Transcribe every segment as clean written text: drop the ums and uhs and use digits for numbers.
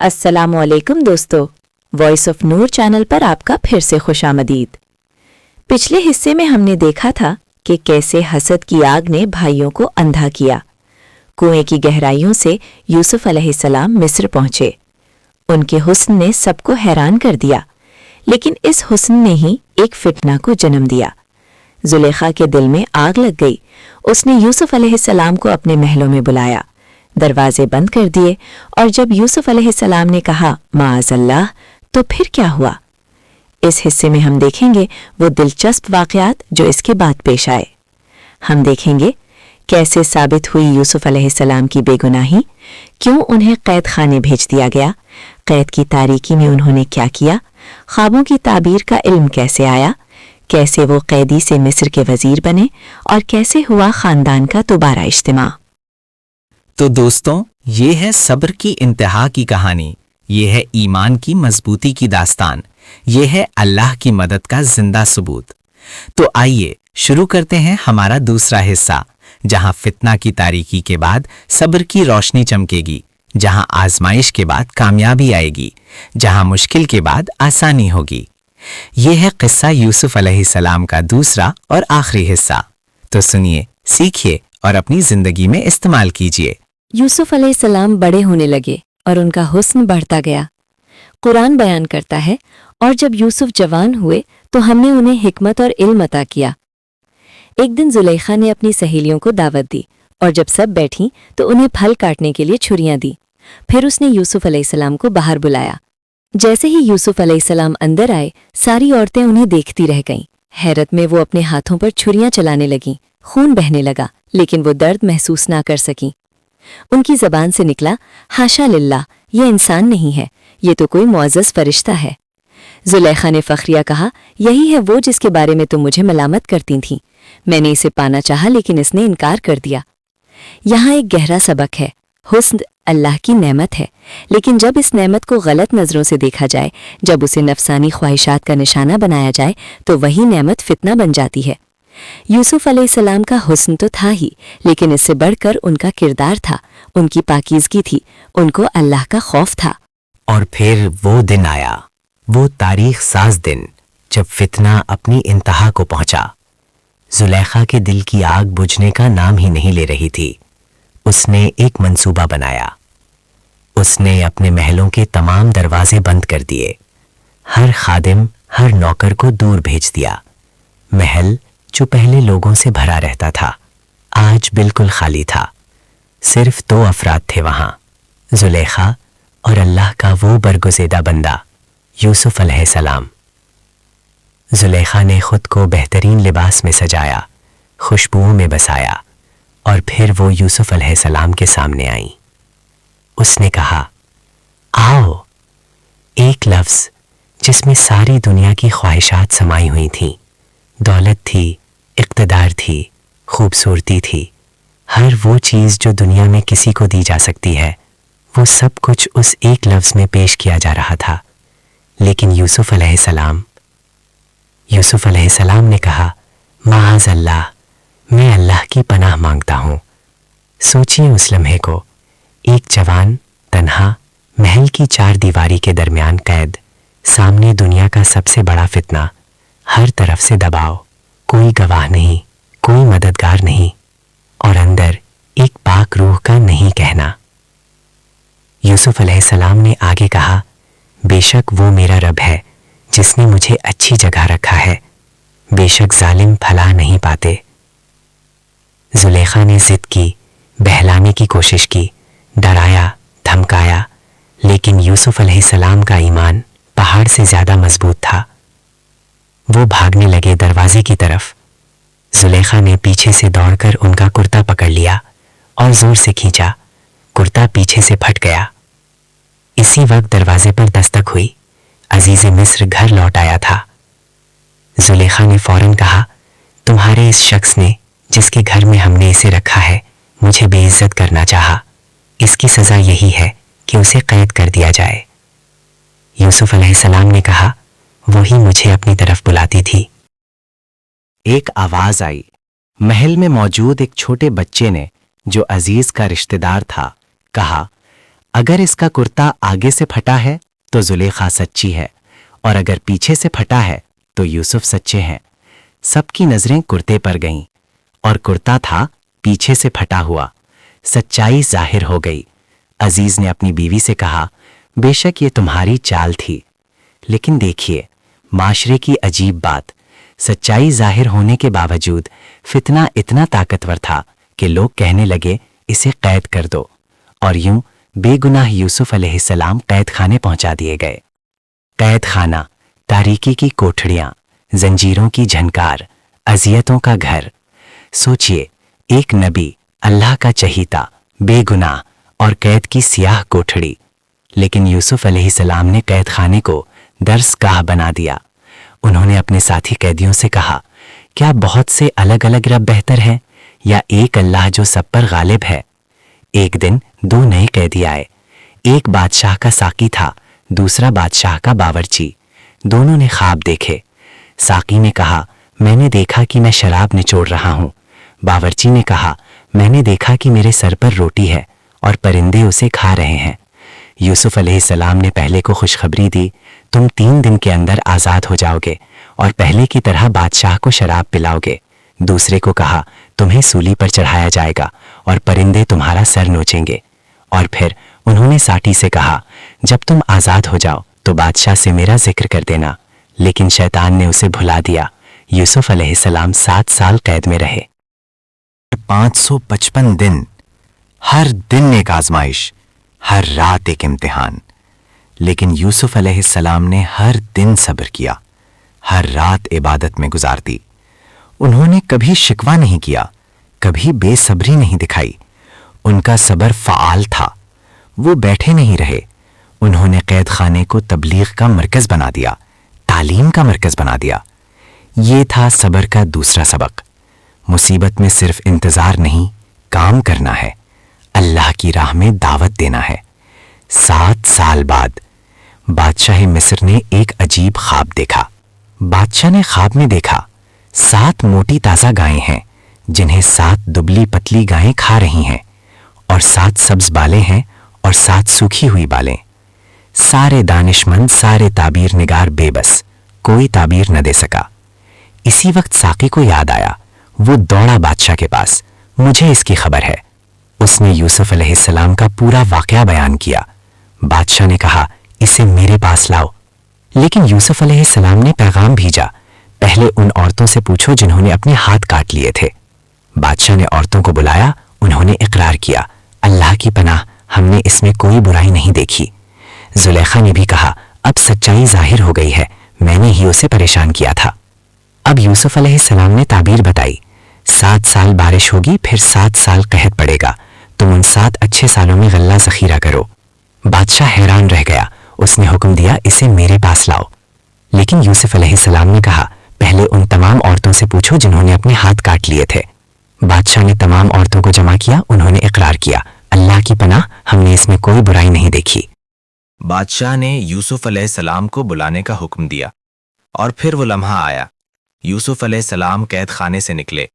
अस्सलामुअलैकुम दोस्तों, voice of Noor channel पर आपका फिर से खुशामदीद। पिछले हिस्से में हमने देखा था कि कैसे हसद की आग ने भाइयों को अंधा किया। कुएं की गहराइयों से यूसुफ अलैहिस्सलाम मिस्र पहुंचे। उनके हुस्न ने सबको हैरान कर दिया, लेकिन इस हुस्न ने ही एक फितना को जन्म दिया। जुलेखा के दिल में आग लग गई। उसने यूसुफ अलैहिस्सलाम को अपने महलों में बुलाया, दरवाजे बंद कर दिए, और जब यूसुफ अलैहिस्सलाम ने कहा माअज़ल्लाह, तो फिर क्या हुआ? इस हिस्से में हम देखेंगे वो दिलचस्प वाक़यात जो इसके बाद पेश आए। हम देखेंगे कैसे साबित हुई यूसुफ अलैहिस्सलाम की बेगुनाही, क्यों उन्हें कैद खाने भेज दिया गया, कैद की तारीकी में उन्होंने क्या किया, ख्वाबों की ताबीर का इल्म कैसे आया, कैसे वो कैदी से मिस्र के वजीर बने, और कैसे हुआ खानदान का दोबारा इज्तिमा। तो दोस्तों, ये है सब्र की इंतहा की कहानी, ये है ईमान की मजबूती की दास्तान, ये है अल्लाह की मदद का जिंदा सबूत। तो आइए शुरू करते हैं हमारा दूसरा हिस्सा, जहां फितना की तारीकी के बाद सब्र की रोशनी चमकेगी, जहां आजमाइश के बाद कामयाबी आएगी, जहां मुश्किल के बाद आसानी होगी। ये है किस्सा यूसुफ अलैहिस्सलाम का दूसरा और आखिरी हिस्सा। तो सुनिए, सीखिए और अपनी जिंदगी में इस्तेमाल कीजिए। यूसुफ अलैहिस्सलाम बड़े होने लगे और उनका हुस्न बढ़ता गया। कुरान बयान करता है, और जब यूसुफ जवान हुए तो हमने उन्हें हिकमत और इल्म अता किया। एक दिन जुलेखा ने अपनी सहेलियों को दावत दी, और जब सब बैठीं तो उन्हें फल काटने के लिए छुरियां दी। फिर उसने यूसुफ अलैहिस्सलाम को बाहर बुलाया। जैसे ही यूसुफ अलैहिस्सलाम अंदर आए, सारी औरतें उन्हें देखती रह गईं। हैरत में वो अपने हाथों पर छुरियां चलाने लगीं। खून बहने लगा, लेकिन वो दर्द महसूस ना कर सकीं। उनकी जबान से निकला, हाशा लिल्लाह, ये इंसान नहीं है, ये तो कोई मुअज़्ज़ज़ फरिश्ता है। जुलेखा ने फखरिया कहा, यही है वो जिसके बारे में तुम मुझे मलामत करती थीं। मैंने इसे पाना चाहा, लेकिन इसने इनकार कर दिया। यहाँ एक गहरा सबक है। हुस्न अल्लाह की नेमत है, लेकिन जब इस नेमत को गलत नज़रों से देखा जाए, जब उसे नफसानी ख्वाहिशात का निशाना बनाया जाए, तो वही नेमत फितना बन जाती है। यूसुफ अलैहिस्सलाम का हुस्न तो था ही, लेकिन इससे बढ़कर उनका किरदार था, उनकी पाकीज़गी थी, उनको अल्लाह का खौफ था। और फिर वो दिन आया, वो तारीख साज दिन, जब फितना अपनी इंतहा को पहुंचा। जुलेखा के दिल की आग बुझने का नाम ही नहीं ले रही थी। उसने एक मंसूबा बनाया। उसने अपने महलों के तमाम दरवाजे बंद कर दिए, हर खादिम, हर नौकर को दूर भेज दिया। महल जो पहले लोगों से भरा रहता था, आज बिल्कुल खाली था। सिर्फ 2 अफराद थे वहां, जुलेखा और अल्लाह का वो बरगुज़ेदा बंदा यूसुफ अलैहिस्सलाम। जुलेखा ने खुद को बेहतरीन लिबास में सजाया, खुशबुओं में बसाया, और फिर वो यूसुफ अलैहिस्सलाम के सामने आई। उसने कहा, आओ। एक लफ्ज़ जिसमें सारी दुनिया की ख्वाहिशात समाई हुई थीं। दौलत थी, इक़्तिदार थी, खूबसूरती थी, हर वो चीज़ जो दुनिया में किसी को दी जा सकती है, वो सब कुछ उस एक लफ्ज़ में पेश किया जा रहा था। लेकिन यूसुफ अलैहिस्सलाम ने कहा, माअज़ल्लाह, मैं अल्लाह की पनाह मांगता हूँ। सोचिए उस लम्हे को, एक जवान तन्हा महल की 4 दीवारी के दरमियान कैद, सामने दुनिया का सबसे बड़ा फितना, हर तरफ से दबाव, कोई गवाह नहीं, कोई मददगार नहीं, और अंदर एक पाक रूह का नहीं कहना। यूसुफ अलैहिस्सलाम ने आगे कहा, बेशक वो मेरा रब है जिसने मुझे अच्छी जगह रखा है, बेशक जालिम फलाह नहीं पाते। जुलेखा ने जिद की, बहलाने की कोशिश की, डराया, धमकाया, लेकिन यूसुफ अलैहिस्सलाम का ईमान पहाड़ से ज्यादा मजबूत था। वो भागने लगे दरवाजे की तरफ। जुलेखा ने पीछे से दौड़कर उनका कुर्ता पकड़ लिया और जोर से खींचा। कुर्ता पीछे से फट गया। इसी वक्त दरवाजे पर दस्तक हुई। अजीज़े मिस्र घर लौट आया था। जुलेखा ने फौरन कहा, तुम्हारे इस शख्स ने, जिसके घर में हमने इसे रखा है, मुझे बेइज्जत करना चाहा। इसकी सजा यही है कि उसे कैद कर दिया जाए। यूसुफ अलैहिस्सलाम ने कहा, वही मुझे अपनी तरफ बुलाती थी। एक आवाज आई। महल में मौजूद एक छोटे बच्चे ने, जो अजीज का रिश्तेदार था, कहा, अगर इसका कुर्ता आगे से फटा है तो जुलेखा सच्ची है, और अगर पीछे से फटा है तो यूसुफ सच्चे हैं। सबकी नजरें कुर्ते पर गईं, और कुर्ता था पीछे से फटा हुआ। सच्चाई जाहिर हो गई। अजीज ने अपनी बीवी से कहा, बेशक ये तुम्हारी चाल थी, लेकिन देखिए माशरे की अजीब बात, सच्चाई जाहिर होने के बावजूद फितना इतना ताकतवर था कि लोग कहने लगे इसे कैद कर दो, और यूं बेगुनाह यूसुफ अलैहिस्सलाम कैद खाने पहुंचा दिए गए। कैद खाना, तारीकी की कोठड़ियां, जंजीरों की झनकार, अजियतों का घर। सोचिए, एक नबी, अल्लाह का चहीता, बेगुनाह, और कैद की सियाह कोठड़ी। लेकिन यूसुफ अलैहिस्सलाम ने कैद खाने को दर्सगाह बना दिया। उन्होंने अपने साथी कैदियों से कहा, क्या बहुत से अलग अलग रब बेहतर है या एक अल्लाह जो सब पर गालिब है? एक दिन 2 नए कैदी आए। एक बादशाह का साकी था, दूसरा बादशाह का बावर्ची। दोनों ने ख्वाब देखे। साकी ने कहा, मैंने देखा कि मैं शराब निचोड़ रहा हूं। बावर्ची ने कहा, मैंने देखा कि मेरे सर पर रोटी है और परिंदे उसे खा रहे हैं। यूसुफ अलैहिस्सलाम ने पहले को खुशखबरी दी, तुम 3 दिन के अंदर आज़ाद हो जाओगे और पहले की तरह बादशाह को शराब पिलाओगे। दूसरे को कहा, तुम्हें सूली पर चढ़ाया जाएगा और परिंदे तुम्हारा सर नोचेंगे। और फिर उन्होंने साटी से कहा, जब तुम आज़ाद हो जाओ तो बादशाह से मेरा जिक्र कर देना। लेकिन शैतान ने उसे भुला दिया। यूसुफ अलैहिस्सलाम 7 साल कैद में रहे। 555 दिन, हर दिन एक आजमाइश, हर रात एक इम्तिहान। लेकिन यूसुफ अलैहिस्सलाम ने हर दिन सब्र किया, हर रात इबादत में गुजार दी। उन्होंने कभी शिकवा नहीं किया, कभी बेसब्री नहीं दिखाई। उनका सब्र फ़आल था। वो बैठे नहीं रहे। उन्होंने कैद खाने को तबलीग का मरकज बना दिया, तालीम का मरकज बना दिया। ये था सब्र का दूसरा सबक। मुसीबत में सिर्फ इंतजार नहीं, काम करना है, अल्लाह की राह में दावत देना है। 7 साल बाद बादशाह मिस्र ने एक अजीब ख्वाब देखा। बादशाह ने ख्वाब में देखा 7 मोटी ताज़ा गायें हैं जिन्हें 7 दुबली पतली गायें खा रही हैं, और 7 सब्ज बालें हैं और 7 सूखी हुई बालें। सारे दानिशमंद, सारे ताबीर निगार बेबस, कोई ताबीर न दे सका। इसी वक्त साकी को याद आया। वो दौड़ा बादशाह के पास, मुझे इसकी खबर है। उसने यूसुफ अलैहिस्सलाम का पूरा वाकया बयान किया। बादशाह ने कहा, इसे मेरे पास लाओ। लेकिन यूसुफ अलैहिस्सलाम ने पैगाम भेजा, पहले उन औरतों से पूछो जिन्होंने अपने हाथ काट लिए थे। बादशाह ने औरतों को बुलाया। उन्होंने इकरार किया, अल्लाह की पनाह, हमने इसमें कोई बुराई नहीं देखी। जुलेखा ने भी कहा, अब सच्चाई जाहिर हो गई है, मैंने ही उसे परेशान किया था। अब यूसुफ अलैहिस्सलाम ने ताबीर बताई, 7 साल बारिश होगी, फिर 7 साल कहत पड़ेगा। तुम उन 7 अच्छे सालों में गल्ला ज़खीरा करो। बादशाह हैरान रह गया। उसने हुक्म दिया, इसे मेरे पास लाओ। लेकिन यूसुफ अलैहिस्सलाम ने कहा, पहले उन तमाम औरतों से पूछो जिन्होंने अपने हाथ काट लिए थे। बादशाह ने तमाम औरतों को जमा किया। उन्होंने इकरार किया, अल्लाह की पनाह, हमने इसमें कोई बुराई नहीं देखी। बादशाह ने यूसुफ अलैहिस्सलाम को बुलाने का हुक्म दिया, और फिर वो लम्हा आया। यूसुफ अलैहिस्सलाम कैद खाने से निकले,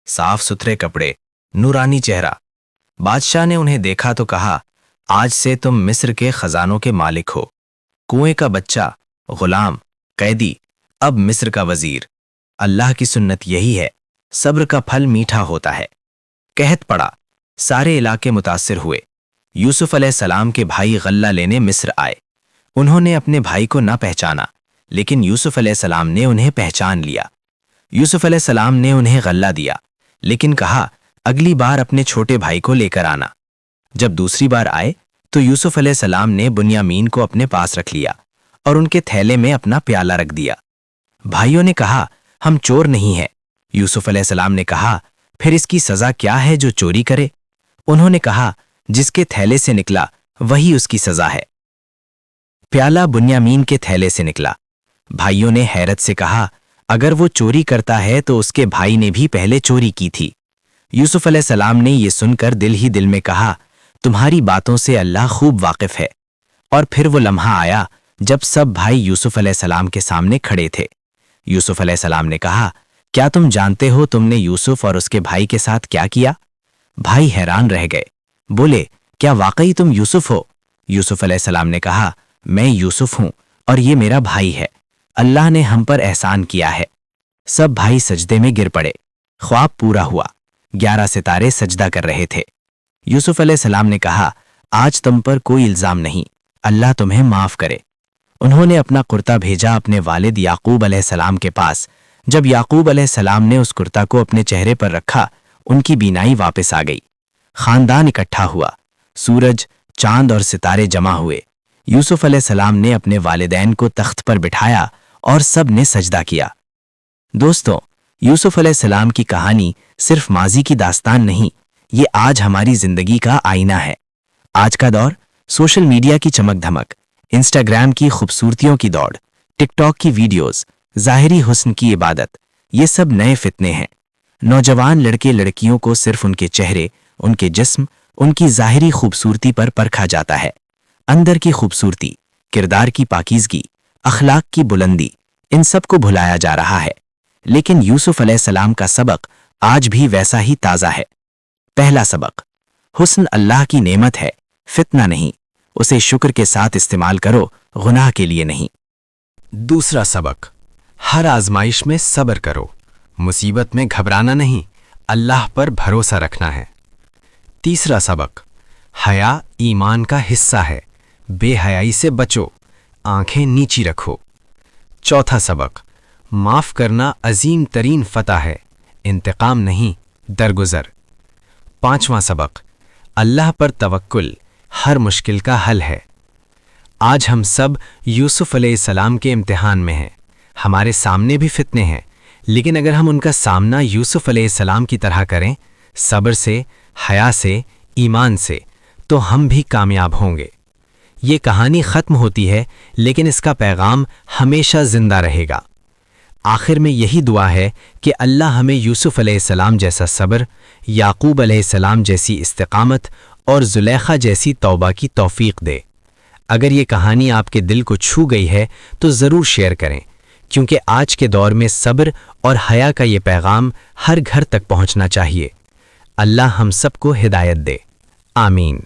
साफ सुथरे कपड़े, नूरानी चेहरा। बादशाह ने उन्हें देखा तो कहा, आज से तुम मिस्र के खजानों के मालिक हो। कुएं का बच्चा, गुलाम, कैदी, अब मिस्र का वजीर। अल्लाह की सुन्नत यही है, सब्र का फल मीठा होता है। कहत पड़ा, सारे इलाके मुतासिर हुए। यूसुफ अलैहिस्सलाम के भाई गल्ला लेने मिस्र आए। उन्होंने अपने भाई को न पहचाना, लेकिन यूसुफ अलैहिस्सलाम ने उन्हें पहचान लिया। यूसुफ अलैहिस्सलाम ने उन्हें गल्ला दिया, लेकिन कहा, अगली बार अपने छोटे भाई को लेकर आना। जब दूसरी बार आए तो यूसुफ अलैहिस्सलाम ने बुन्यामीन को अपने पास रख लिया और उनके थैले में अपना प्याला रख दिया। भाइयों ने कहा, हम चोर नहीं हैं। यूसुफ अलैहिस्सलाम ने कहा, फिर इसकी सजा क्या है जो चोरी करे? उन्होंने कहा, जिसके थैले से निकला वही उसकी सजा है। प्याला बुन्यामीन के थैले से निकला। भाइयों ने हैरत से कहा, अगर वो चोरी करता है तो उसके भाई ने भी पहले चोरी की थी। यूसुफ अलैहिस्सलाम ने ये सुनकर दिल ही दिल में कहा, तुम्हारी बातों से अल्लाह खूब वाकिफ है। और फिर वो लम्हा आया जब सब भाई यूसुफ अलैहिस्सलाम के सामने खड़े थे। यूसुफ अलैहिस्सलाम ने कहा, क्या तुम जानते हो तुमने यूसुफ और उसके भाई के साथ क्या किया? भाई हैरान रह गए। बोले, क्या वाकई तुम यूसुफ हो? यूसुफ अलैहिस्सलाम ने कहा, हाँ मैं यूसुफ हूं। यूसुफ अलैहिस्सलाम ने कहा, क्या तुम जानते हो तुमने यूसुफ और उसके भाई के साथ क्या किया? भाई हैरान रह गए। बोले, क्या वाकई तुम यूसुफ हो? یوسف علیہ السلام نے کہا، میں یوسف ہوں اور یہ میرا بھائی ہے، اللہ نے ہم پر احسان کیا ہے۔ سب بھائی سجدے میں گر پڑے۔ خواب پورا ہوا، 11 ستارے سجدہ کر رہے تھے۔ یوسف علیہ السلام نے کہا، آج تم پر کوئی الزام نہیں، اللہ تمہیں معاف کرے۔ انہوں نے اپنا کرتا بھیجا اپنے والد یعقوب علیہ السلام کے پاس۔ جب یعقوب علیہ السلام نے اس کرتا کو اپنے چہرے پر رکھا، ان کی بینائی واپس آ گئی۔ خاندان اکٹھا ہوا، سورج، چاند اور ستارے جمع ہوئے۔ یوسف علیہ السلام نے اپنے والدین کو تخت پر بٹھایا اور سب نے سجدہ کیا۔ دوستو، یوسف علیہ السلام کی کہانی صرف ماضی کی داستان نہیں، یہ آج ہماری زندگی کا آئینہ ہے۔ آج کا دور، سوشل میڈیا کی چمک دھمک، انسٹاگرام کی خوبصورتیوں کی دوڑ، ٹک ٹاک کی ویڈیوز، ظاہری حسن کی عبادت، یہ سب نئے فتنے ہیں۔ نوجوان لڑکے لڑکیوں کو صرف ان کے چہرے، ان کے جسم، ان کی ظاہری خوبصورتی پر پرکھا جاتا ہے۔ اندر کی خوبصورتی، کردار کی پاکیزگی، اخلاق کی بلندی، ان سب کو بھلایا جا رہا ہے۔ لیکن یوسف علیہ السلام کا سبق آج بھی ویسا ہی تازہ ہے۔ پہلا سبق، حسن اللہ کی نعمت ہے، فتنہ نہیں، اسے شکر کے ساتھ استعمال کرو، گناہ کے لیے نہیں۔ دوسرا سبق، ہر آزمائش میں صبر کرو، مصیبت میں گھبرانا نہیں، اللہ پر بھروسہ رکھنا ہے۔ تیسرا سبق، حیا ایمان کا حصہ ہے، بے حیائی سے بچو، آنکھیں نیچی رکھو۔ چوتھا سبق، معاف کرنا عظیم ترین فتح ہے، انتقام نہیں، درگزر۔ پانچواں سبق، اللہ پر توکل ہر مشکل کا حل ہے۔ آج ہم سب یوسف علیہ السلام کے امتحان میں ہیں۔ ہمارے سامنے بھی فتنے ہیں، لیکن اگر ہم ان کا سامنا یوسف علیہ السلام کی طرح کریں، صبر سے، حیا سے، ایمان سے، تو ہم بھی کامیاب ہوں گے۔ یہ کہانی ختم ہوتی ہے، لیکن اس کا پیغام ہمیشہ زندہ رہے گا۔ آخر میں یہی دعا ہے کہ اللہ ہمیں یوسف علیہ السلام جیسا صبر، یعقوب علیہ السلام جیسی استقامت اور زلیخا جیسی توبہ کی توفیق دے۔ اگر یہ کہانی آپ کے دل کو چھو گئی ہے تو ضرور شیئر کریں، کیونکہ آج کے دور میں صبر اور حیا کا یہ پیغام ہر گھر تک پہنچنا چاہیے۔ اللہ ہم سب کو ہدایت دے، آمین۔